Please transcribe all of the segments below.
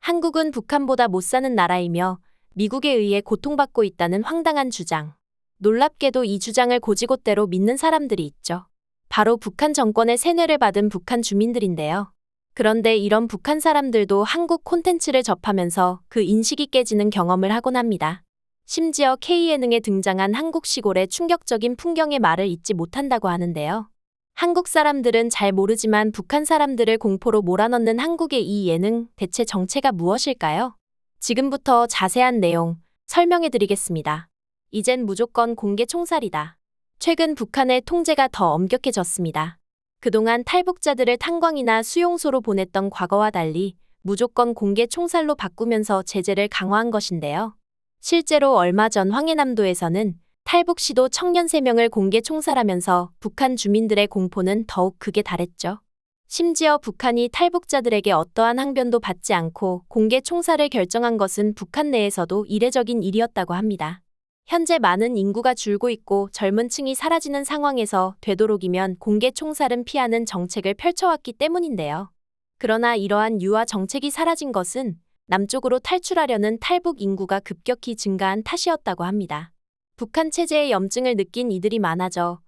한국은 북한보다 못 사는 나라이며 미국에 의해 고통받고 있다는 황당한 주장. 놀랍게도 이 주장을 고지곳대로 믿는 사람들이 있죠. 바로 북한 정권의 세뇌를 받은 북한 주민들인데요. 그런데 이런 북한 사람들도 한국 콘텐츠를 접하면서 그 인식이 깨지는 경험을 하곤 합니다. 심지어 K예능에 등장한 한국 시골의 충격적인 풍경의 말을 잊지 못한다고 하는데요. 한국 사람들은 잘 모르지만 북한 사람들을 공포로 몰아넣는 한국의 이 예능, 대체 정체가 무엇일까요? 지금부터 자세한 내용 설명해드리겠습니다. 이젠 무조건 공개 총살이다. 최근 북한의 통제가 더 엄격해졌습니다. 그동안 탈북자들을 탄광이나 수용소로 보냈던 과거와 달리 무조건 공개 총살로 바꾸면서 제재를 강화한 것인데요. 실제로 얼마 전 황해남도에서는 탈북 시도 청년 3명을 공개 총살하면서 북한 주민들의 공포는 더욱 극에 달했죠. 심지어 북한이 탈북자들에게 어떠한 항변도 받지 않고 공개 총살을 결정한 것은 북한 내에서도 이례적인 일이었다고 합니다. 현재 많은 인구가 줄고 있고 젊은 층이 사라지는 상황에서 되도록이면 공개 총살은 피하는 정책을 펼쳐왔기 때문인데요. 그러나 이러한 유화 정책이 사라진 것은 남쪽으로 탈출하려는 탈북 인구가 급격히 증가한 탓이었다고 합니다. 북한 체제의 염증을 느낀 이들이 많아져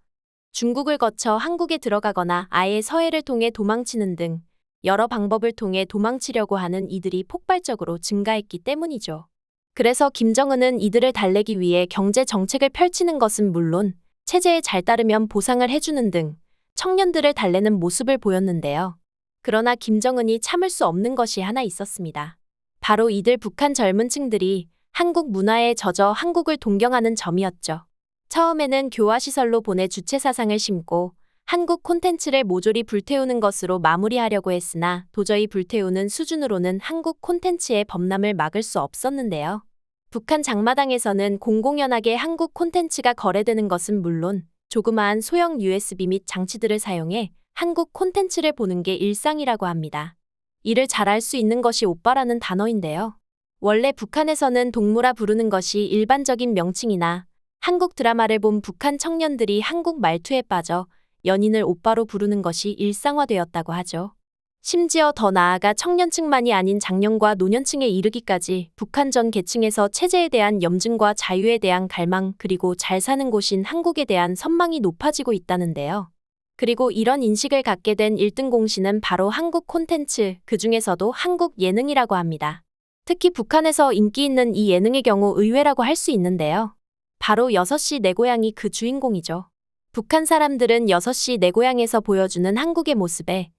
중국을 거쳐 한국에 들어가거나 아예 서해를 통해 도망치는 등 여러 방법을 통해 도망치려고 하는 이들이 폭발적으로 증가했기 때문이죠. 그래서 김정은은 이들을 달래기 위해 경제 정책을 펼치는 것은 물론 체제에 잘 따르면 보상을 해주는 등 청년들을 달래는 모습을 보였는데요. 그러나 김정은이 참을 수 없는 것이 하나 있었습니다. 바로 이들 북한 젊은 층들이 한국 문화에 젖어 한국을 동경하는 점이었죠. 처음에는 교화시설로 보내 주체사상을 심고 한국 콘텐츠를 모조리 불태우는 것으로 마무리하려고 했으나 도저히 불태우는 수준으로는 한국 콘텐츠의 범람을 막을 수 없었는데요. 북한 장마당에서는 공공연하게 한국 콘텐츠가 거래되는 것은 물론 조그마한 소형 USB 및 장치들을 사용해 한국 콘텐츠를 보는 게 일상이라고 합니다. 이를 잘 알 수 있는 것이 오빠라는 단어인데요. 원래 북한에서는 동무라 부르는 것이 일반적인 명칭이나 한국 드라마를 본 북한 청년들이 한국 말투에 빠져 연인을 오빠로 부르는 것이 일상화되었다고 하죠. 심지어 더 나아가 청년층만이 아닌 장년과 노년층에 이르기까지 북한 전 계층에서 체제에 대한 염증과 자유에 대한 갈망 그리고 잘 사는 곳인 한국에 대한 선망이 높아지고 있다는데요. 그리고 이런 인식을 갖게 된 1등 공신은 바로 한국 콘텐츠, 그중에서도 한국 예능이라고 합니다. 특히 북한에서 인기 있는 이 예능의 경우 의외라고 할 수 있는데요. 바로 6시 내 고향이 그 주인공이죠. 북한 사람들은 6시 내 고향에서 보여주는 한국의 모습에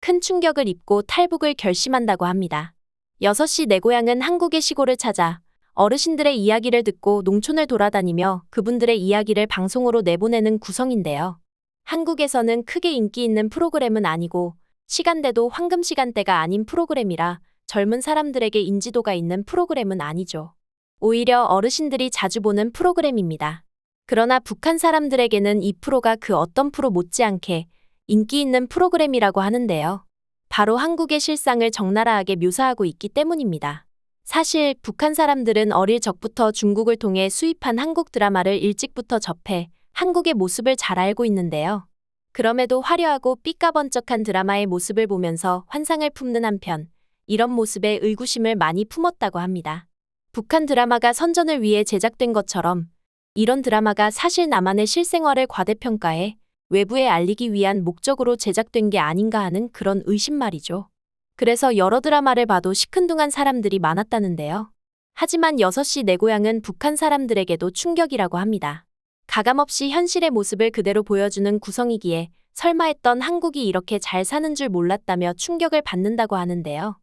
큰 충격을 입고 탈북을 결심한다고 합니다. 6시 내 고향은 한국의 시골을 찾아 어르신들의 이야기를 듣고 농촌을 돌아다니며 그분들의 이야기를 방송으로 내보내는 구성인데요. 한국에서는 크게 인기 있는 프로그램은 아니고 시간대도 황금 시간대가 아닌 프로그램이라 젊은 사람들에게 인지도가 있는 프로그램은 아니죠. 오히려 어르신들이 자주 보는 프로그램입니다. 그러나 북한 사람들에게는 이 프로가 그 어떤 프로 못지않게 인기 있는 프로그램이라고 하는데요. 바로 한국의 실상을 적나라하게 묘사하고 있기 때문입니다. 사실 북한 사람들은 어릴 적부터 중국을 통해 수입한 한국 드라마를 일찍부터 접해 한국의 모습을 잘 알고 있는데요. 그럼에도 화려하고 삐까번쩍한 드라마의 모습을 보면서 환상을 품는 한편 이런 모습에 의구심을 많이 품었다고 합니다. 북한 드라마가 선전을 위해 제작된 것처럼 이런 드라마가 사실 남한의 실생활을 과대평가해 외부에 알리기 위한 목적으로 제작된 게 아닌가 하는 그런 의심 말이죠. 그래서 여러 드라마를 봐도 시큰둥한 사람들이 많았다는데요. 하지만 6시 내 고향은 북한 사람들에게도 충격이라고 합니다. 가감없이 현실의 모습을 그대로 보여주는 구성이기에 설마 했던 한국이 이렇게 잘 사는 줄 몰랐다며 충격을 받는다고 하는데요.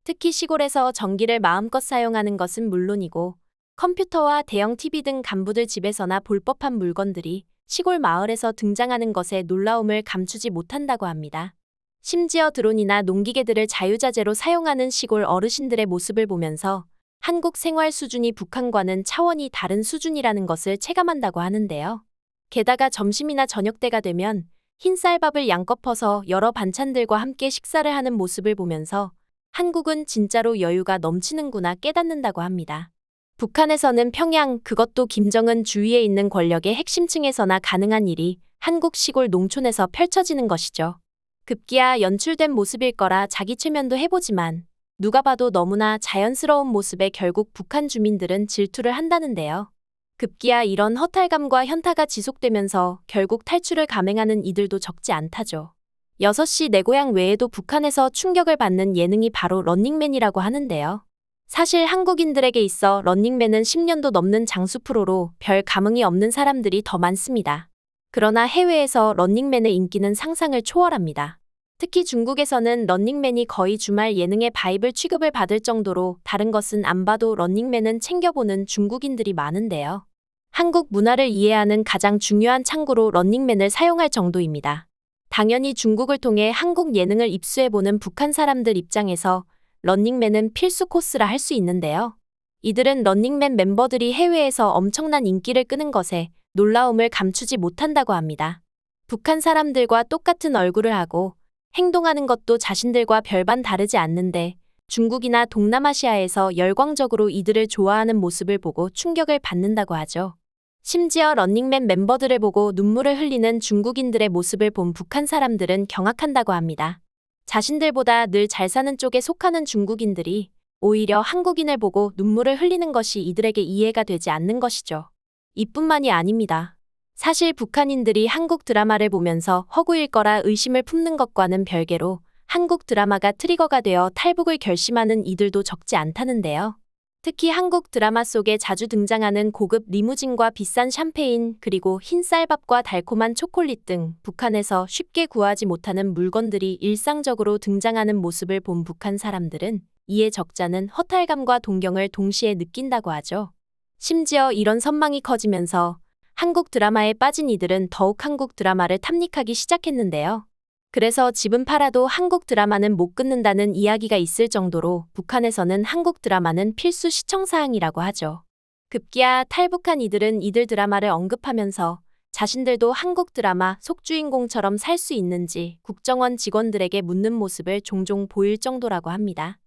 특히 시골에서 전기를 마음껏 사용하는 것은 물론이고 컴퓨터와 대형 TV 등 간부들 집에서나 볼 법한 물건들이 시골 마을에서 등장하는 것에 놀라움을 감추지 못한다고 합니다. 심지어 드론이나 농기계들을 자유자재로 사용하는 시골 어르신들의 모습을 보면서 한국 생활 수준이 북한과는 차원이 다른 수준이라는 것을 체감한다고 하는데요. 게다가 점심이나 저녁때가 되면 흰 쌀밥을 양껏 퍼서 여러 반찬들과 함께 식사를 하는 모습을 보면서 한국은 진짜로 여유가 넘치는구나 깨닫는다고 합니다. 북한에서는 평양, 그것도 김정은 주위에 있는 권력의 핵심층에서나 가능한 일이 한국 시골 농촌에서 펼쳐지는 것이죠. 급기야 연출된 모습일 거라 자기 최면도 해보지만 누가 봐도 너무나 자연스러운 모습에 결국 북한 주민들은 질투를 한다는데요. 급기야 이런 허탈감과 현타가 지속되면서 결국 탈출을 감행하는 이들도 적지 않다죠. 6시 내 고향 외에도 북한에서 충격을 받는 예능이 바로 런닝맨이라고 하는데요. 사실 한국인들에게 있어 런닝맨은 10년도 넘는 장수 프로로 별 감흥이 없는 사람들이 더 많습니다. 그러나 해외에서 런닝맨의 인기는 상상을 초월합니다. 특히 중국에서는 런닝맨이 거의 주말 예능의 바이블 취급을 받을 정도로 다른 것은 안 봐도 런닝맨은 챙겨보는 중국인들이 많은데요. 한국 문화를 이해하는 가장 중요한 창구로 런닝맨을 사용할 정도입니다. 당연히 중국을 통해 한국 예능을 입수해보는 북한 사람들 입장에서 런닝맨은 필수 코스라 할 수 있는데요. 이들은 런닝맨 멤버들이 해외에서 엄청난 인기를 끄는 것에 놀라움을 감추지 못한다고 합니다. 북한 사람들과 똑같은 얼굴을 하고 행동하는 것도 자신들과 별반 다르지 않는데 중국이나 동남아시아에서 열광적으로 이들을 좋아하는 모습을 보고 충격을 받는다고 하죠. 심지어 런닝맨 멤버들을 보고 눈물을 흘리는 중국인들의 모습을 본 북한 사람들은 경악한다고 합니다. 자신들보다 늘 잘 사는 쪽에 속하는 중국인들이 오히려 한국인을 보고 눈물을 흘리는 것이 이들에게 이해가 되지 않는 것이죠. 이뿐만이 아닙니다. 사실 북한인들이 한국 드라마를 보면서 허구일 거라 의심을 품는 것과는 별개로 한국 드라마가 트리거가 되어 탈북을 결심하는 이들도 적지 않다는데요. 특히 한국 드라마 속에 자주 등장하는 고급 리무진과 비싼 샴페인 그리고 흰 쌀밥과 달콤한 초콜릿 등 북한에서 쉽게 구하지 못하는 물건들이 일상적으로 등장하는 모습을 본 북한 사람들은 이에 적잖은 허탈감과 동경을 동시에 느낀다고 하죠. 심지어 이런 선망이 커지면서 한국 드라마에 빠진 이들은 더욱 한국 드라마를 탐닉하기 시작했는데요. 그래서 집은 팔아도 한국 드라마는 못 끊는다는 이야기가 있을 정도로 북한에서는 한국 드라마는 필수 시청사항이라고 하죠. 급기야 탈북한 이들은 이들 드라마를 언급하면서 자신들도 한국 드라마 속주인공처럼 살 수 있는지 국정원 직원들에게 묻는 모습을 종종 보일 정도라고 합니다.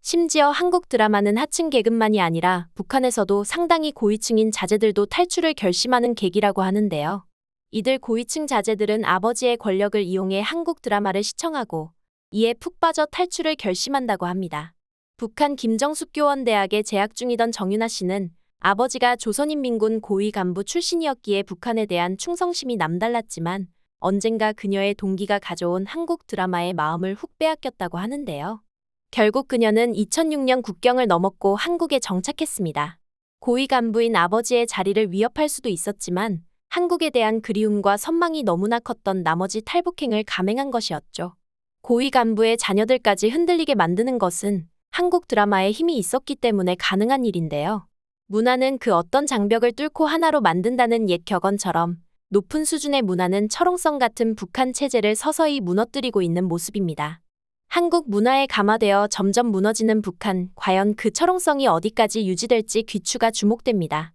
심지어 한국 드라마는 하층 계급만이 아니라 북한에서도 상당히 고위층인 자제들도 탈출을 결심하는 계기라고 하는데요. 이들 고위층 자제들은 아버지의 권력을 이용해 한국 드라마를 시청하고 이에 푹 빠져 탈출을 결심한다고 합니다. 북한 김정숙교원대학에 재학 중이던 정윤아 씨는 아버지가 조선인민군 고위 간부 출신이었기에 북한에 대한 충성심이 남달랐지만 언젠가 그녀의 동기가 가져온 한국 드라마에 마음을 훅 빼앗겼다고 하는데요. 결국 그녀는 2006년 국경을 넘었고 한국에 정착했습니다. 고위 간부인 아버지의 자리를 위협할 수도 있었지만 한국에 대한 그리움과 선망이 너무나 컸던 나머지 탈북행을 감행한 것이었죠. 고위 간부의 자녀들까지 흔들리게 만드는 것은 한국 드라마에 힘이 있었기 때문에 가능한 일인데요. 문화는 그 어떤 장벽을 뚫고 하나로 만든다는 옛 격언처럼 높은 수준의 문화는 철옹성 같은 북한 체제를 서서히 무너뜨리고 있는 모습입니다. 한국 문화에 감화되어 점점 무너지는 북한, 과연 그 철옹성이 어디까지 유지될지 귀추가 주목됩니다.